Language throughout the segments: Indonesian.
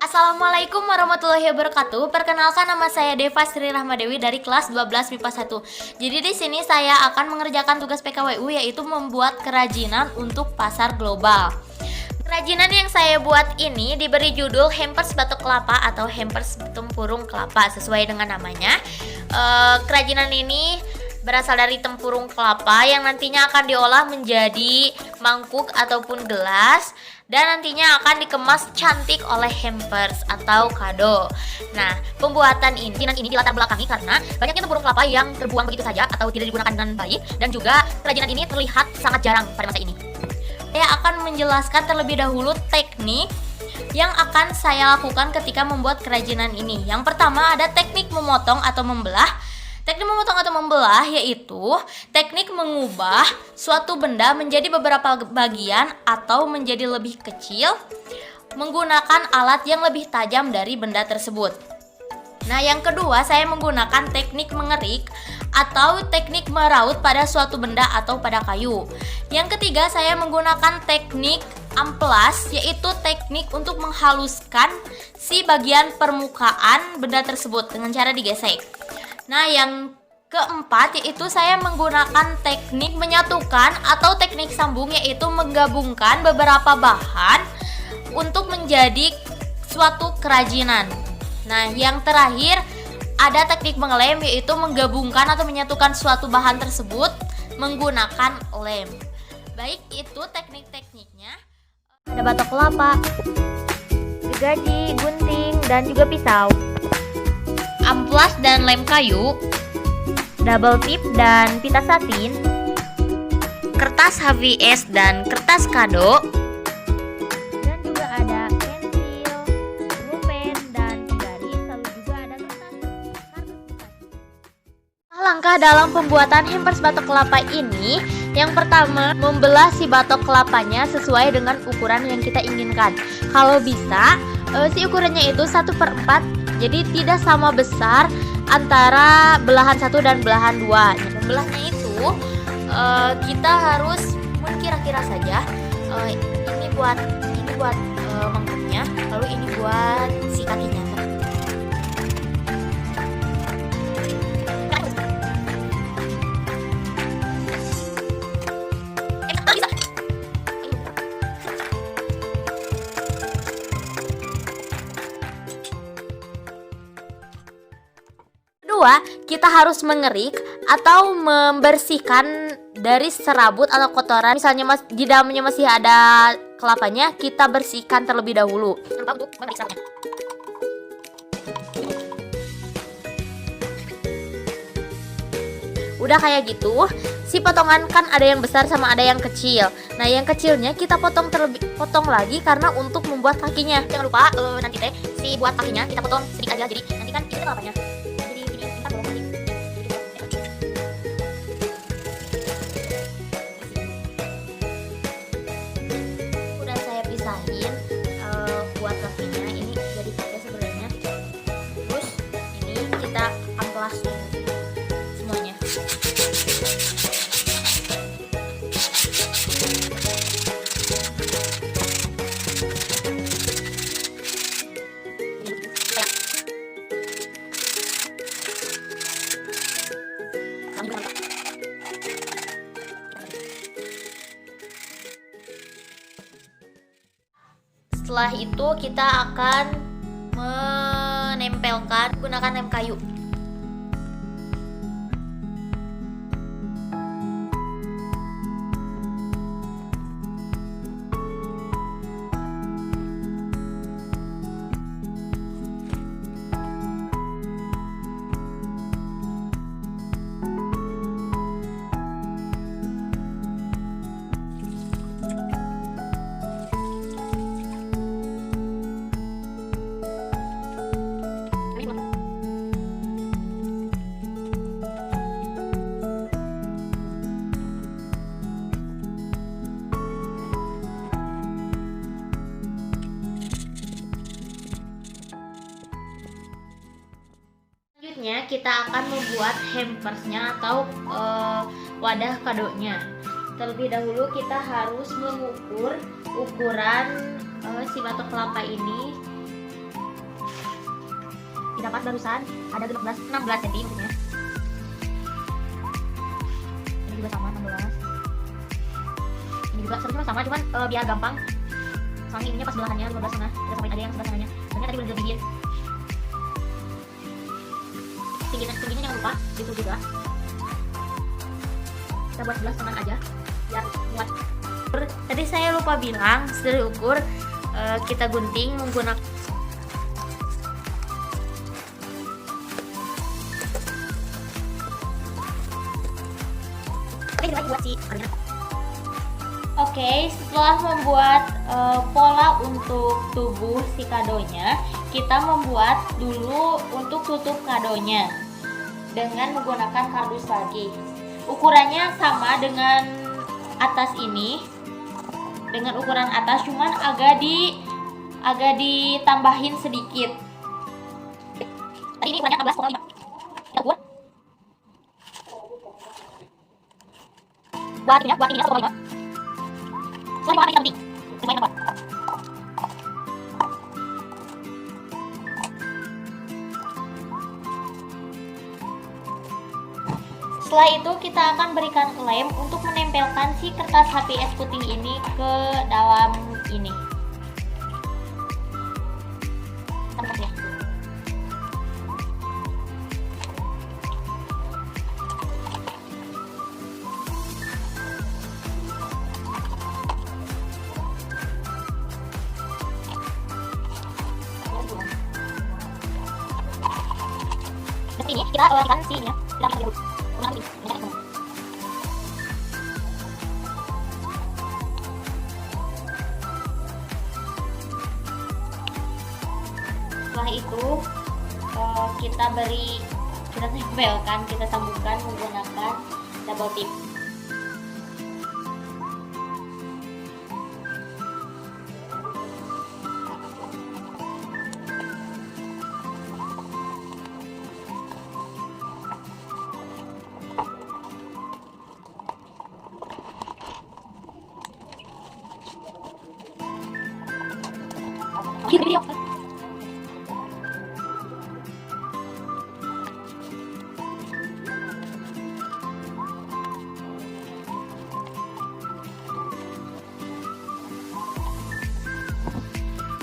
Assalamualaikum warahmatullahi wabarakatuh. Perkenalkan, nama saya Deva Sri Rahmadewi dari kelas 12 MIPA 1. Jadi di sini saya akan mengerjakan tugas PKWU, yaitu membuat kerajinan untuk pasar global. Kerajinan yang saya buat ini diberi judul hampers batok kelapa atau hampers tempurung kelapa sesuai dengan namanya. Kerajinan ini berasal dari tempurung kelapa yang nantinya akan diolah menjadi mangkuk ataupun gelas, dan nantinya akan dikemas cantik oleh hampers atau kado. Nah, pembuatan ini dilatar belakangi karena banyaknya tempurung kelapa yang terbuang begitu saja atau tidak digunakan dengan baik, dan juga kerajinan ini terlihat sangat jarang pada masa ini. Saya akan menjelaskan terlebih dahulu teknik yang akan saya lakukan ketika membuat kerajinan ini. Yang pertama ada teknik memotong atau membelah. Teknik memotong atau membelah yaitu teknik mengubah suatu benda menjadi beberapa bagian atau menjadi lebih kecil menggunakan alat yang lebih tajam dari benda tersebut. Nah, yang kedua saya menggunakan teknik mengerik atau teknik meraut pada suatu benda atau pada kayu. Yang ketiga saya menggunakan teknik amplas, yaitu teknik untuk menghaluskan si bagian permukaan benda tersebut dengan cara digesek. Nah, yang keempat yaitu saya menggunakan teknik menyatukan atau teknik sambung, yaitu menggabungkan beberapa bahan untuk menjadi suatu kerajinan. Nah, yang terakhir ada teknik mengelem, yaitu menggabungkan atau menyatukan suatu bahan tersebut menggunakan lem. Baik, itu teknik-tekniknya. Ada batok kelapa, gergaji, gunting, dan juga pisau, amplas dan lem kayu, double tip dan pita satin, kertas HVS dan kertas kado, dan juga ada pensil, pulpen, dan garis, lalu juga ada kertas kardus. Langkah dalam pembuatan hampers batok kelapa ini, yang pertama membelah si batok kelapanya sesuai dengan ukuran yang kita inginkan. Kalau bisa si ukurannya itu 1/4, jadi tidak sama besar antara belahan 1 dan belahan 2. Membelahnya itu kita harus kira-kira saja. Ini buat mangkuknya, lalu ini buat si kakinya. Kedua, kita harus mengerik atau membersihkan dari serabut atau kotoran. Misalnya di dalamnya masih ada kelapanya, kita bersihkan terlebih dahulu. Untuk memeriksanya. Udah kayak gitu, si potongan kan ada yang besar sama ada yang kecil. Nah, yang kecilnya kita potong lagi karena untuk membuat kakinya. Jangan lupa nanti si buat kakinya kita potong sedikit aja. Jadi nanti kan ini kelapanya. Buat kakinya ini jadi pakai sebenarnya. Terus ini kita amplas semuanya. Setelah itu kita akan menempelkan menggunakan lem kayu. Selanjutnya kita akan membuat hampersnya atau wadah kadonya. Terlebih dahulu kita harus mengukur ukuran si batok kelapa ini tidak pas barusan, ada 16 cm maksudnya. Ini juga sama 16. Ini juga sebenarnya sama, cuman biar gampang. Soalnya ininya pas belahannya 15 setengah, kita samain aja yang sebelah sananya. Soalnya tadi udah digigit. Tingginya jangan lupa itu juga. Kita buat 11 setengah aja biar muat. Tadi saya lupa bilang, setelah ukur kita gunting menggunakan Oke, setelah membuat pola untuk tubuh si kadonya, kita membuat dulu untuk tutup kadonya dengan menggunakan kardus lagi. Ukurannya sama dengan atas ini, dengan ukuran atas, cuman agak ditambahin sedikit. Tadi ini ukurannya 16,5. Kita ukur. Buat ininya 1,5. Setelah kita gunting, sesuai apa? Setelah itu kita akan berikan lem untuk menempelkan si kertas HPS putih ini ke dalam ini. Ini kita berikan sini ya, kita ambil dulu. Setelah itu kita tempelkan, kita sambungkan menggunakan double tip.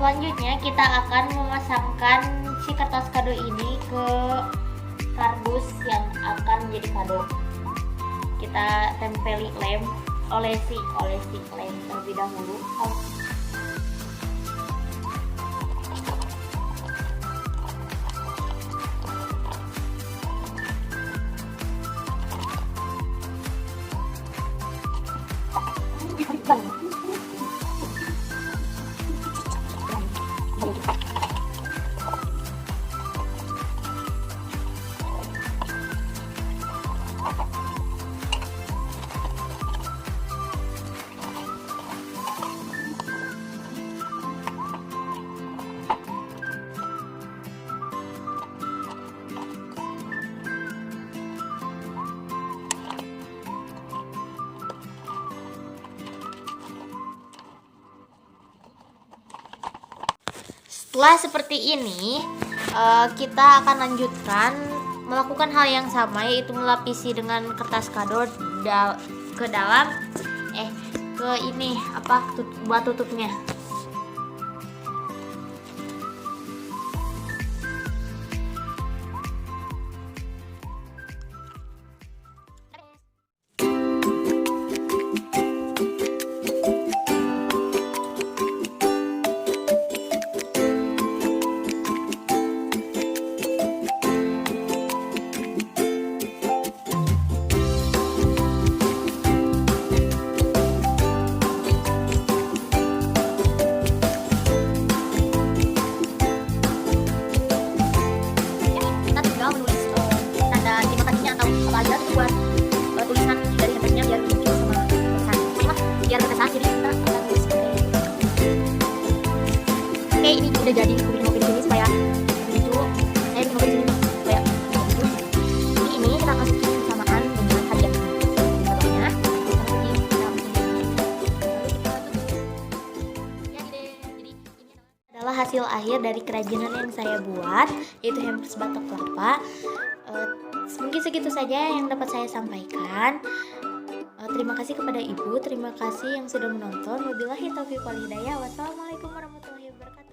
Selanjutnya kita akan memasangkan si kertas kado ini ke kardus yang akan menjadi kado. Kita tempeli lem, olesi lem terlebih dahulu. Setelah seperti ini, kita akan lanjutkan melakukan hal yang sama, yaitu melapisi dengan kertas kado ke dalam ke ini buat tutupnya. Udah jadi aku bikin mobil di sini supaya lucu. Saya bikin mobil di sini supaya lucu. Ini kita masukin bersamaan dengan hadiah contohnya. Adalah hasil akhir dari kerajinan yang saya buat, yaitu hampers batok kelapa. Mungkin segitu saja yang dapat saya sampaikan. Terima kasih kepada Ibu, terima kasih yang sudah menonton. Wabillahi taufiq wal hidayah. Wassalamualaikum warahmatullahi wabarakatuh.